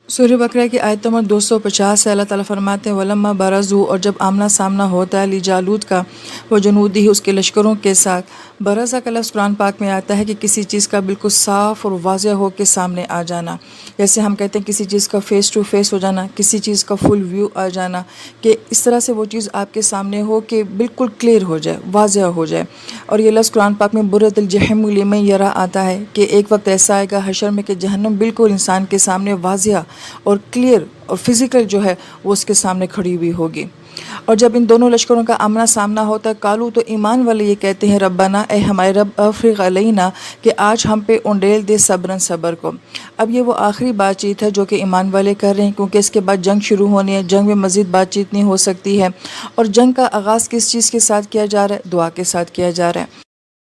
سورہ بقرہ کی آیت نمبر 250 سے اللہ تعالیٰ فرماتے ہیں وَلَمَّا بَرَزُوا، اور جب آمنا سامنا ہوتا ہے لِجَالُوت کا وہ جنودی اس کے لشکروں کے ساتھ۔ برزہ کا لفظ قرآن پاک میں آتا ہے کہ کسی چیز کا بالکل صاف اور واضح ہو کے سامنے آ جانا، جیسے ہم کہتے ہیں کسی چیز کا فیس ٹو فیس ہو جانا، کسی چیز کا فل ویو آ جانا، کہ اس طرح سے وہ چیز آپ کے سامنے ہو کہ بالکل کلیئر ہو جائے، واضح ہو جائے۔ اور یہ لفظ قرآن پاک میں بُرَّتِ الجحیم لمن یرا آتا ہے کہ ایک وقت ایسا آئے گا حشر میں کہ جہنم بالکل انسان کے سامنے واضح اور کلیئر اور فزیکل جو ہے وہ اس کے سامنے کھڑی ہوئی ہوگی۔ اور جب ان دونوں لشکروں کا آمنا سامنا ہوتا ہے کالو، تو ایمان والے یہ کہتے ہیں ربنا، اے ہمارے رب، افرغ علینا، کہ آج ہم پہ انڈیل دے صبرن، صبر کو۔ اب یہ وہ آخری بات چیت ہے جو کہ ایمان والے کر رہے ہیں، کیونکہ اس کے بعد جنگ شروع ہونی ہے، جنگ میں مزید بات چیت نہیں ہو سکتی ہے۔ اور جنگ کا آغاز کس چیز کے ساتھ کیا جا رہا ہے؟ دعا کے ساتھ کیا جا رہا ہے۔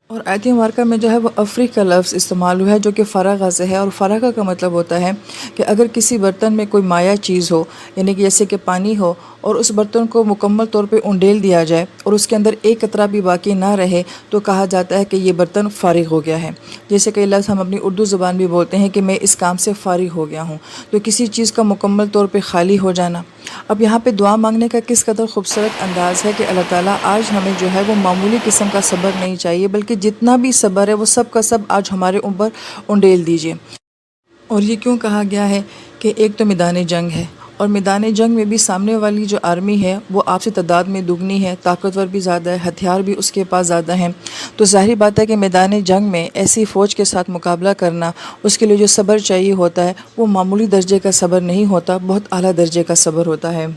اور آیت مبارکہ میں جو ہے وہ افریق کا لفظ استعمال ہوا ہے جو کہ فرغ سے ہے، اور فرغ کا مطلب ہوتا ہے کہ اگر کسی برتن میں کوئی مائع چیز ہو، یعنی کہ جیسے کہ پانی ہو، اور اس برتن کو مکمل طور پہ انڈیل دیا جائے اور اس کے اندر ایک قطرہ بھی باقی نہ رہے، تو کہا جاتا ہے کہ یہ برتن فارغ ہو گیا ہے۔ جیسے کہ لفظ ہم اپنی اردو زبان بھی بولتے ہیں کہ میں اس کام سے فارغ ہو گیا ہوں، تو کسی چیز کا مکمل طور پہ خالی ہو جانا۔ اب یہاں پہ دعا مانگنے کا کس قدر خوبصورت انداز ہے کہ اللہ تعالیٰ آج ہمیں جو ہے وہ معمولی قسم کا صبر نہیں چاہیے، بلکہ جتنا بھی صبر ہے وہ سب کا سب آج ہمارے اوپر انڈیل دیجیے۔ اور یہ کیوں کہا گیا ہے کہ ایک تو میدان جنگ ہے، اور میدان جنگ میں بھی سامنے والی جو آرمی ہے وہ آپ سے تعداد میں دگنی ہے، طاقتور بھی زیادہ ہے، ہتھیار بھی اس کے پاس زیادہ ہیں، تو ظاہری بات ہے کہ میدان جنگ میں ایسی فوج کے ساتھ مقابلہ کرنا، اس کے لیے جو صبر چاہیے ہوتا ہے وہ معمولی درجے کا صبر نہیں ہوتا، بہت اعلیٰ درجے کا صبر ہوتا ہے۔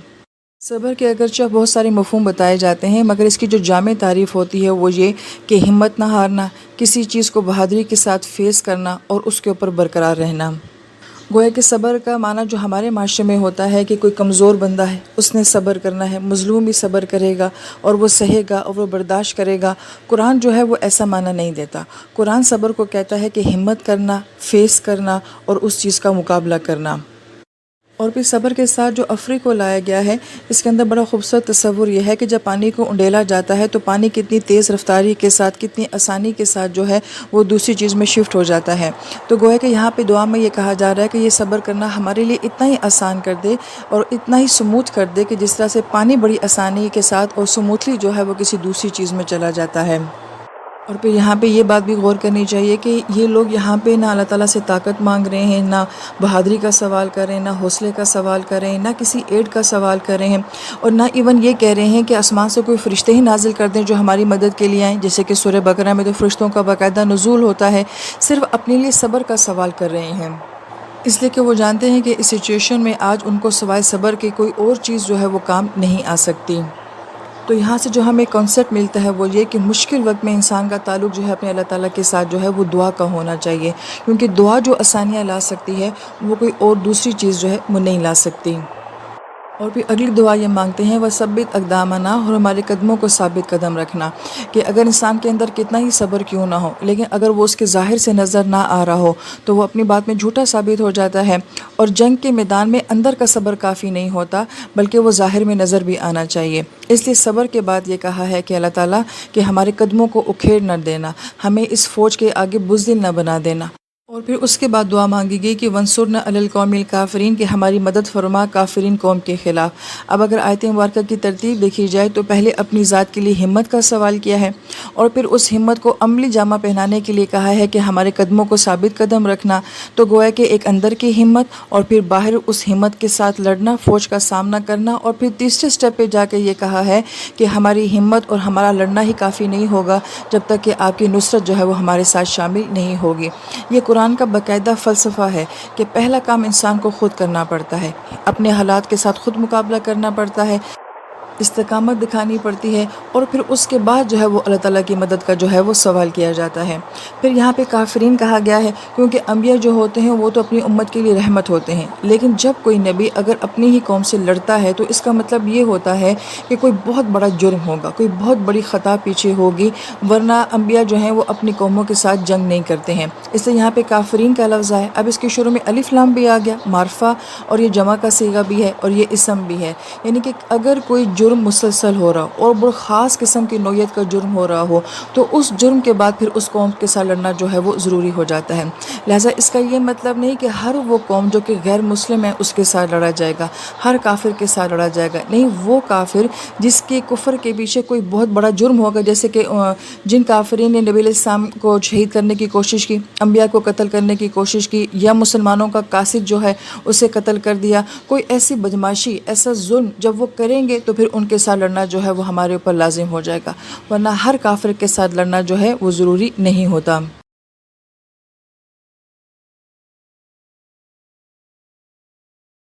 صبر کے اگرچہ بہت سارے مفہوم بتائے جاتے ہیں، مگر اس کی جو جامع تعریف ہوتی ہے وہ یہ کہ ہمت نہ ہارنا، کسی چیز کو بہادری کے ساتھ فیس کرنا اور اس کے اوپر برقرار رہنا۔ گویا کہ صبر کا معنی جو ہمارے معاشرے میں ہوتا ہے کہ کوئی کمزور بندہ ہے، اس نے صبر کرنا ہے، مظلوم بھی صبر کرے گا اور وہ سہے گا اور وہ برداشت کرے گا۔ قرآن جو ہے وہ ایسا معنی نہیں دیتا۔ قرآن صبر کو کہتا ہے کہ ہمت کرنا، فیس کرنا اور اس چیز کا مقابلہ کرنا۔ اور پھر صبر کے ساتھ جو افری کو لایا گیا ہے، اس کے اندر بڑا خوبصورت تصور یہ ہے کہ جب پانی کو انڈیلا جاتا ہے تو پانی کتنی تیز رفتاری کے ساتھ، کتنی آسانی کے ساتھ جو ہے وہ دوسری چیز میں شفٹ ہو جاتا ہے۔ تو گویا کہ یہاں پہ دعا میں یہ کہا جا رہا ہے کہ یہ صبر کرنا ہمارے لیے اتنا ہی آسان کر دے اور اتنا ہی سموتھ کر دے کہ جس طرح سے پانی بڑی آسانی کے ساتھ اور سموتھلی جو ہے وہ کسی دوسری چیز میں چلا جاتا ہے۔ اور پھر یہاں پہ یہ بات بھی غور کرنی چاہیے کہ یہ لوگ یہاں پہ نہ اللہ تعالیٰ سے طاقت مانگ رہے ہیں، نہ بہادری کا سوال کر رہے ہیں، نہ حوصلے کا سوال کر رہے ہیں، نہ کسی ایڈ کا سوال کر رہے ہیں، اور نہ ایون یہ کہہ رہے ہیں کہ آسمان سے کوئی فرشتے ہی نازل کر دیں جو ہماری مدد کے لیے آئیں، جیسے کہ سورہ بقرہ میں تو فرشتوں کا باقاعدہ نزول ہوتا ہے۔ صرف اپنے لیے صبر کا سوال کر رہے ہیں، اس لیے کہ وہ جانتے ہیں کہ اس سچویشن میں آج ان کو سوائے صبر کے کوئی اور چیز جو ہے وہ کام نہیں آ سکتی۔ تو یہاں سے جو ہمیں کانسیپٹ ملتا ہے وہ یہ کہ مشکل وقت میں انسان کا تعلق جو ہے اپنے اللہ تعالیٰ کے ساتھ جو ہے وہ دعا کا ہونا چاہیے، کیونکہ دعا جو آسانیاں لا سکتی ہے وہ کوئی اور دوسری چیز جو ہے وہ نہیں لا سکتی۔ اور پھر اگلی دعا یہ مانگتے ہیں وَثَبِّتْ أَقْدَامَنَا، اور ہمارے قدموں کو ثابت قدم رکھنا، کہ اگر انسان کے اندر کتنا ہی صبر کیوں نہ ہو، لیکن اگر وہ اس کے ظاہر سے نظر نہ آ رہا ہو تو وہ اپنی بات میں جھوٹا ثابت ہو جاتا ہے۔ اور جنگ کے میدان میں اندر کا صبر کافی نہیں ہوتا، بلکہ وہ ظاہر میں نظر بھی آنا چاہیے۔ اس لیے صبر کے بعد یہ کہا ہے کہ اللہ تعالیٰ کہ ہمارے قدموں کو اکھیڑ نہ دینا، ہمیں اس فوج کے آگے بزدل نہ بنا دینا۔ اور پھر اس کے بعد دعا مانگی گئی کہ وَانصُرْنَا عَلَى الْقَوْمِ الْكَافِرِينَ، کہ ہماری مدد فرما کافرین قوم کے خلاف۔ اب اگر آیت مبارکہ کی ترتیب دیکھی جائے تو پہلے اپنی ذات کے لیے ہمت کا سوال کیا ہے، اور پھر اس ہمت کو عملی جامہ پہنانے کے لیے کہا ہے کہ ہمارے قدموں کو ثابت قدم رکھنا۔ تو گویا کہ ایک اندر کی ہمت اور پھر باہر اس ہمت کے ساتھ لڑنا، فوج کا سامنا کرنا، اور پھر تیسرے سٹیپ پہ جا کے یہ کہا ہے کہ ہماری ہمت اور ہمارا لڑنا ہی کافی نہیں ہوگا جب تک کہ آپ کی نصرت جو ہے وہ ہمارے ساتھ شامل نہیں ہوگی۔ یہ قرآن کا باقاعدہ فلسفہ ہے کہ پہلا کام انسان کو خود کرنا پڑتا ہے، اپنے حالات کے ساتھ خود مقابلہ کرنا پڑتا ہے، استقامت دکھانی پڑتی ہے، اور پھر اس کے بعد جو ہے وہ اللہ تعالیٰ کی مدد کا جو ہے وہ سوال کیا جاتا ہے۔ پھر یہاں پہ کافرین کہا گیا ہے کیونکہ انبیاء جو ہوتے ہیں وہ تو اپنی امت کے لیے رحمت ہوتے ہیں، لیکن جب کوئی نبی اگر اپنی ہی قوم سے لڑتا ہے تو اس کا مطلب یہ ہوتا ہے کہ کوئی بہت بڑا جرم ہوگا، کوئی بہت بڑی خطا پیچھے ہوگی، ورنہ انبیاء جو ہیں وہ اپنی قوموں کے ساتھ جنگ نہیں کرتے ہیں۔ اس لیے یہاں پہ کافرین کا لفظ ہے، اب اس کے شروع میں الف لام بھی آ گیا، معرفہ، اور یہ جمع کا صیغہ بھی ہے اور یہ اسم بھی ہے، یعنی کہ اگر کوئی جرم جرم مسلسل ہو رہا ہو اور بڑا خاص قسم کی نوعیت کا جرم ہو رہا ہو تو اس جرم کے بعد پھر اس قوم کے ساتھ لڑنا جو ہے وہ ضروری ہو جاتا ہے. لہٰذا اس کا یہ مطلب نہیں کہ ہر وہ قوم جو کہ غیر مسلم ہے اس کے ساتھ لڑا جائے گا، ہر کافر کے ساتھ لڑا جائے گا. نہیں، وہ کافر جس کے کفر کے پیچھے کوئی بہت بڑا جرم ہوگا، جیسے کہ جن کافرین نے نبی علیہ السلام کو شہید کرنے کی کوشش کی، انبیاء کو قتل کرنے کی کوشش کی، یا مسلمانوں کا قاصد جو ہے اسے قتل کر دیا، کوئی ایسی بدماشی، ایسا ظلم جب وہ کریں گے تو پھر ان کے ساتھ لڑنا جو ہے وہ ہمارے اوپر لازم ہو جائے گا، ورنہ ہر کافر کے ساتھ لڑنا جو ہے وہ ضروری نہیں ہوتا.